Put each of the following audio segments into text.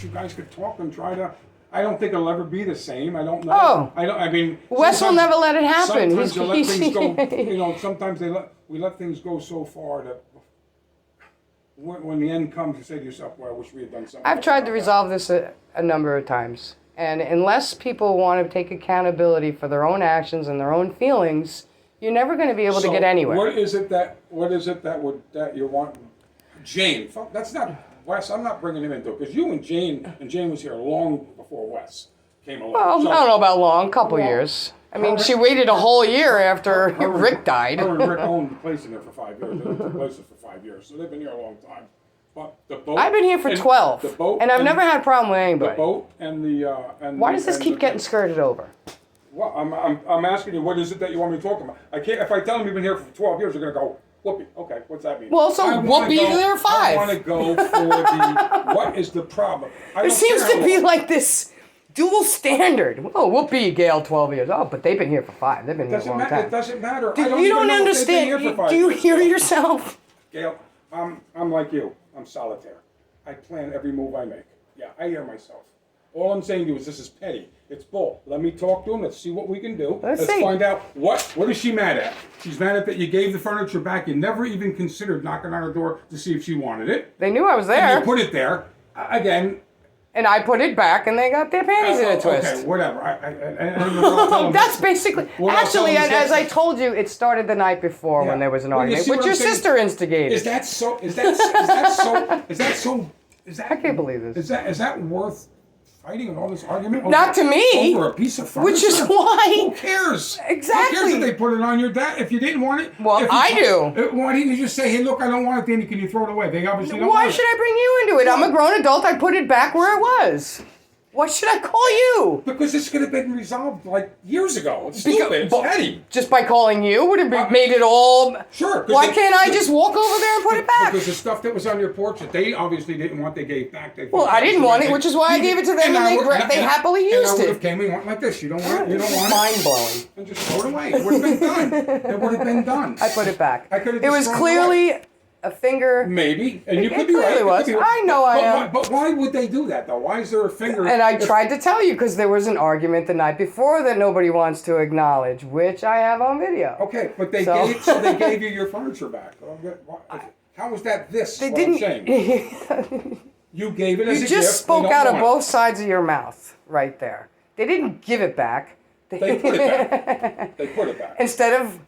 you guys could talk and try to. I don't think it'll ever be the same. I don't know. Oh. I mean, Wes will never let it happen. Sometimes you let things go. Sometimes we let things go so far that when the end comes, you say to yourself, "Well, I wish we had done something." I've tried to resolve this a number of times, and unless people want to take accountability for their own actions and their own feelings, you're never going to be able to get anywhere. What is it that you want, Jane? That's not Wes. I'm not bringing him into it because you and Jane was here long before Wes came along. Well, So, I don't know about long, couple years. I mean, she waited a whole year after Rick died. Her and Rick owned the place in there for 5 years. They owned the places for 5 years, so they've been here a long time. But the boat. I've been here for 12, and I've never had a problem with anybody. The boat and the Why does this keep getting skirted over? Well, I'm asking you, what is it that you want me to talk about? I can't. If I tell them you've been here for 12 years, they're gonna go, whoopee. Okay, what's that mean? Well, so whoopee, there were 5. I want to go for the. What is the problem? There seems to be like this dual standard. Oh, whoopee, Gail, 12 years. Oh, but they've been here for 5. They've been here a long time. It doesn't matter. You don't understand. Do you hear yourself? Gail, I'm like you. I'm solitaire. I plan every move I make. Yeah, I hear myself. All I'm saying to you is this is petty. It's bull. Let me talk to him. Let's see what we can do. Let's find out what is she mad at. She's mad at that you gave the furniture back. You never even considered knocking on her door to see if she wanted it. They knew I was there. And you put it there. Again. And I put it back, and they got their panties in a twist. Okay, whatever. That's basically. Actually, as I told you, it started the night before when there was an argument, which your sister instigated. Is that so? I can't believe this. Is that worth fighting and all this argument? Not to me. Over a piece of furniture? Which is why. Who cares? Exactly. Who cares if they put it on your desk? If you didn't want it? Well, I do. Why didn't you just say, hey, look, I don't want it, Danny, can you throw it away? They obviously don't Why want should I bring you into it? I'm a grown adult. I put it back where it was. What should I call you? Because this could have been resolved like years ago. It's stupid. It's petty. Just by calling you would have made it all. Sure. Why can't I just walk over there and put it back? Because the stuff that was on your porch that they obviously didn't want, they gave back. Well, I didn't want it, which is why I gave it to them, and they happily used it. And I would have came and went like this. You don't want it. You don't want it. Mind blowing. And just throw it away. It would have been done. It would have been done. I put it back. I could have. It was clearly a finger. Maybe, and you could be right. Was. I know I am. But why would they do that though? Why is there a finger? And I tried to tell you because there was an argument the night before that nobody wants to acknowledge, which I have on video. Okay, but they gave you your furniture back. How was that? They didn't. You gave it as a gift. You just spoke out of both sides of your mouth right there. They didn't give it back. They put it back. They put it back. Instead of.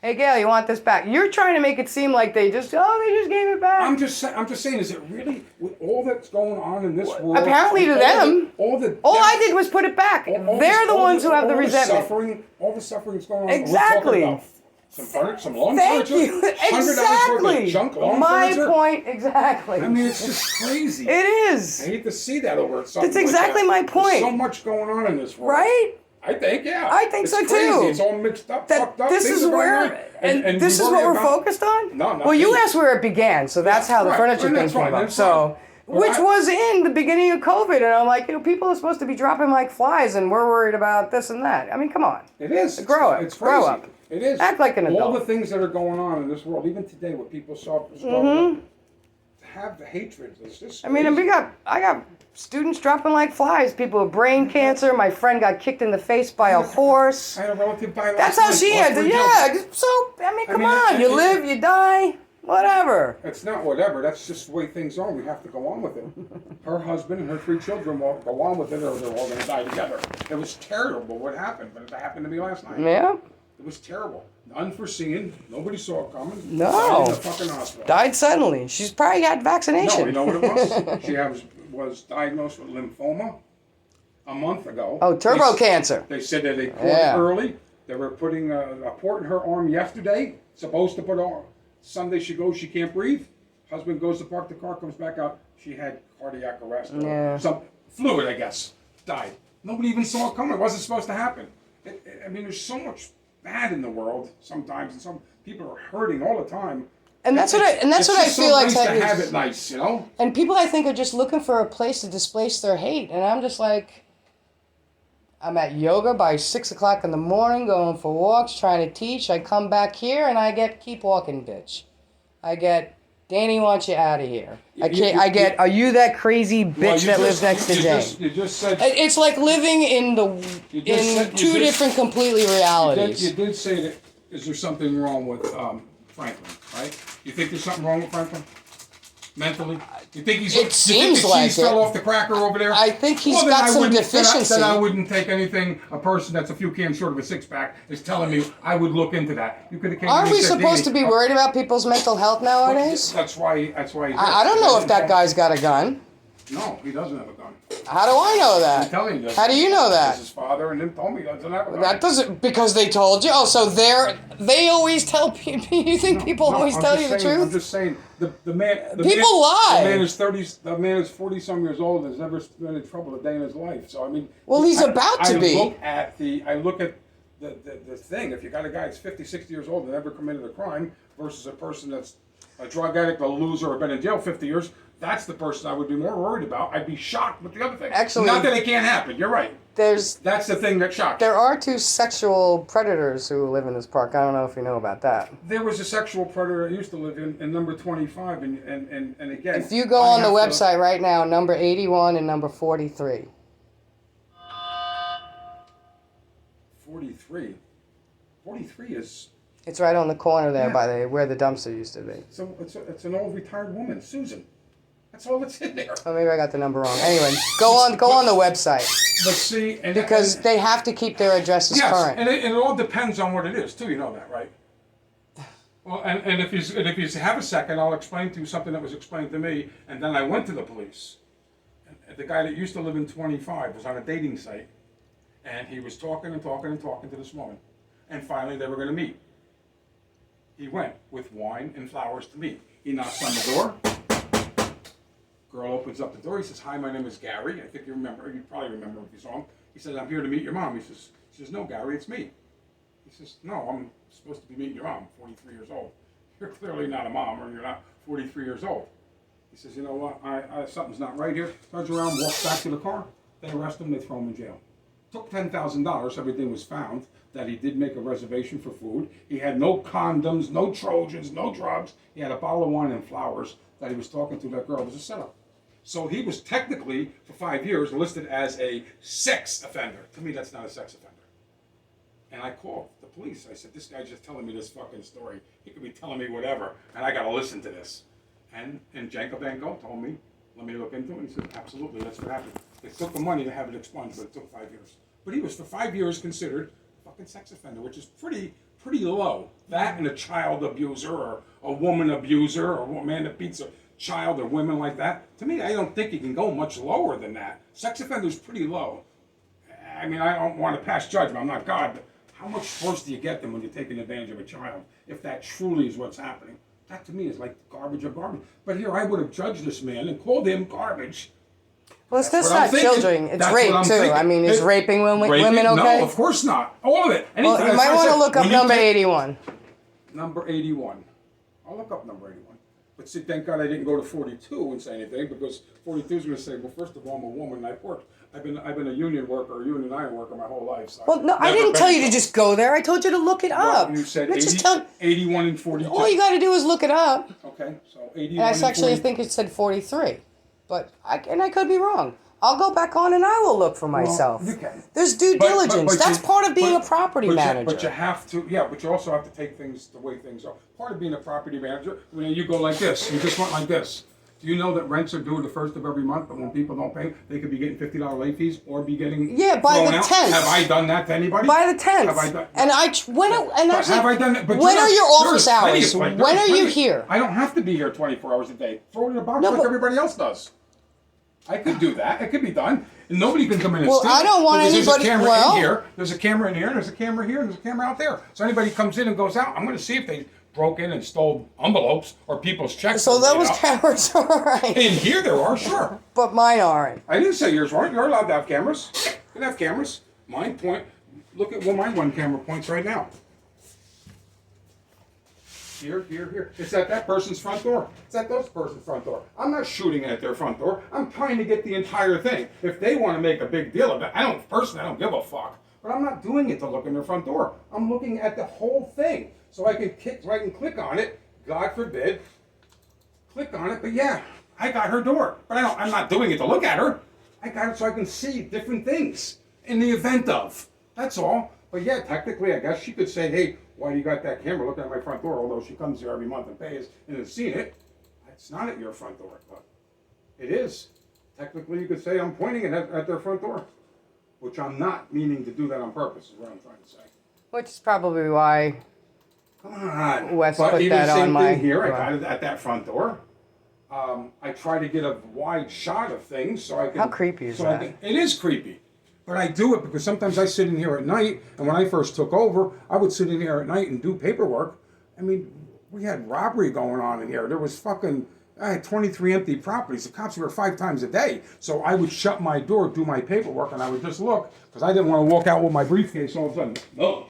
Hey Gail, you want this back? You're trying to make it seem like they just gave it back. I'm just saying, is it really with all that's going on in this world? Apparently to them, all I did was put it back. They're the ones who have the resentment. All the suffering that's going on. Exactly. We're talking about some furniture, some lawn Thank furniture. you. Exactly. Junk lawn My furniture. point. Exactly. I mean, it's just crazy. It is. I hate to see that over something. That's exactly like that. my point. There's so much going on in this world. Right? I think, yeah. I think so crazy. too. It's all mixed up, fucked up. This is where, and this is what we're focused on? No, not well, you me. asked where it began, so that's how the furniture thing came up. So, which was in the beginning of COVID, and I'm like, people are supposed to be dropping like flies, and we're worried about this and that. I mean, come on. It is. Grow up. It's crazy. Grow up. It is. Act like an adult. All the things that are going on in this world, even today, what people saw, have the hatred. It's just crazy. I mean, I got students dropping like flies. People with brain cancer. My friend got kicked in the face by a horse. I had a relative die last That's how night. she had to. Yeah. So I mean, come on. You live, you die, whatever. It's not whatever. That's just the way things are. We have to go on with it. Her husband and her 3 children will go on with it, or they're all going to die together. It was terrible what happened, but it happened to me last night. Yeah. It was terrible. Unforeseen. Nobody saw it coming. No. Died in the fucking hospital. Died suddenly. She's probably had vaccination. No, you know what it was? She was diagnosed with lymphoma a month ago. Oh, turbo cancer. They said that they caught it early. They were putting a port in her arm yesterday. Supposed to put on. Sunday she goes, she can't breathe. Husband goes to park the car, comes back out. She had cardiac arrest. Yeah. Some fluid, I guess. Died. Nobody even saw it coming. It wasn't supposed to happen. I mean, there's so much bad in the world sometimes, and some people are hurting all the time. And that's what I feel like. It's nice to have it nice, you know. And people, I think, are just looking for a place to displace their hate, and I'm just like, I'm at yoga by 6 o'clock in the morning, going for walks, trying to teach. I come back here and I get keep walking, bitch. I get Danny wants you out of here. I can't. Are you that crazy bitch that lives next to Jane? You just said it's like living in two different completely realities. You did say that. Is there something wrong with Franklin? Right? You think there's something wrong with Franklin? Mentally? You think he's? It seems like it. Fell off the cracker over there. I think he's got some deficiency. Then I wouldn't take anything. A person that's a few cans short of a six-pack is telling me. I would look into that. You could have. Aren't we supposed to be worried about people's mental health nowadays? That's why. I don't know if that guy's got a gun. No, he doesn't have a gun. How do I know that? I'm telling you. How do you know that? His father and him told me he doesn't have a gun. That doesn't, because they told you. Oh, so they always tell people. You think people always tell you the truth? I'm just saying the man. People lie. The man is 30. The man is 40-some years old and has never been in trouble a day in his life. So I mean. Well, he's about to be. I look at the thing. If you got a guy that's 50, 60 years old and never committed a crime versus a person that's a drug addict, a loser, or been in jail 50 years. That's the person I would be more worried about. I'd be shocked with the other thing. Actually, not that it can't happen. You're right. That's the thing that shocks. There are 2 sexual predators who live in this park. I don't know if you know about that. There was a sexual predator I used to live in number 25, and again. If you go on the website right now, number 81 and number 43. 43. 43 is. It's right on the corner there by where the dumpster used to be. So it's an old retired woman, Susan. That's all that's in there. Oh, maybe I got the number wrong. Anyway, go on the website. But see, because they have to keep their addresses current. And it all depends on what it is too. You know that, right? Well, and if you have a second, I'll explain to you something that was explained to me, and then I went to the police. And the guy that used to live in 25 was on a dating site, and he was talking to this woman, and finally they were going to meet. He went with wine and flowers to meet. He knocks on the door. Girl opens up the door. He says, "Hi, my name is Gary." I think you remember. You probably remember if you saw him. He said, "I'm here to meet your mom." She says, "No, Gary, it's me." He says, "No, I'm supposed to be meeting your mom. 43 years old. You're clearly not a mom, or you're not 43 years old." He says, "You know what? Something's not right here." Turns around, walks back to the car. They arrest him. They throw him in jail. Took $10,000. Everything was found. That he did make a reservation for food. He had no condoms, no Trojans, no drugs. He had a bottle of wine and flowers that he was talking to that girl. It was a setup. So he was technically, for 5 years, listed as a sex offender. To me, that's not a sex offender. And I called the police. I said, "This guy's just telling me this fucking story. He could be telling me whatever, and I got to listen to this." And Janko told me, "Let me look into it." And he said, "Absolutely, that's what happened. They took the money to have it expunged, but it took 5 years." But he was, for 5 years, considered fucking sex offender, which is pretty low. That and a child abuser or a woman abuser or a man that beats a child or women like that. To me, I don't think you can go much lower than that. Sex offender's pretty low. I mean, I don't want to pass judgment. I'm not God, but how much worse do you get than when you're taking advantage of a child? If that truly is what's happening, that to me is like garbage of garbage. But here, I would have judged this man and called him garbage. Well, it's not children. It's rape, too. Thinking. I mean, is raping women okay? No, of course not. All of it. Well, you might want to look up number 81. Number 81. I'll look up number 81. But see, thank God I didn't go to 42 and say anything, because 42 is going to say, well, first of all, I'm a woman and I've worked. I've been a union worker, a union iron worker my whole life. So well, no, I didn't tell you to just go there. I told you to look it up. You said 81 and 42. All you got to do is look it up. Okay, so 81 and I actually think it said 43. But I could be wrong. I'll go back on and I will look for myself. Well, you can. There's due diligence. That's part of being a property manager. But you have to, but you also have to take things the way things are. Part of being a property manager, when you go like this, you just went like this. Do you know that rents are due the 1st of every month, but when people don't pay, they could be getting $50 late fees or be getting by the 10th. Have I done that to anybody? By the 10th. Have I done? Have I done that? But when are your office hours? When are you here? I don't have to be here 24 hours a day. Throw it in a box like everybody else does. I could do that. It could be done. And nobody can come in and steal. I don't want anybody. There's a camera in here. There's a camera in here. And there's a camera here. And there's a camera out there. So anybody comes in and goes out, I'm going to see if they broke in and stole envelopes or people's checks. So those cameras are right. In here there are, sure. But mine aren't. I didn't say yours weren't. You're allowed to have cameras. You can have cameras. Mine point. Look at where my one camera points right now. Here. It's at that person's front door. It's at those person's front door. I'm not shooting at their front door. I'm trying to get the entire thing. If they want to make a big deal of it, I don't give a fuck. But I'm not doing it to look in their front door. I'm looking at the whole thing. So I can click on it, God forbid, click on it, but yeah, I got her door. But I'm not doing it to look at her. I got it so I can see different things in the event of. That's all. But yeah, technically, I guess she could say, hey, why do you got that camera looking at my front door? Although she comes here every month and pays and has seen it. It's not at your front door, but it is. Technically, you could say I'm pointing it at their front door, which I'm not meaning to do that on purpose, is what I'm trying to say. Which is probably why Come on. Wes but put even that same on my thing here, door. I got it at that front door. I try to get a wide shot of things so I can. How creepy is that? It is creepy. But I do it because sometimes I sit in here at night, and when I first took over, I would sit in here at night and do paperwork. I mean, we had robbery going on in here. There was I had 23 empty properties. The cops were 5 times a day. So I would shut my door, do my paperwork, and I would just look, because I didn't want to walk out with my briefcase all of a sudden. No.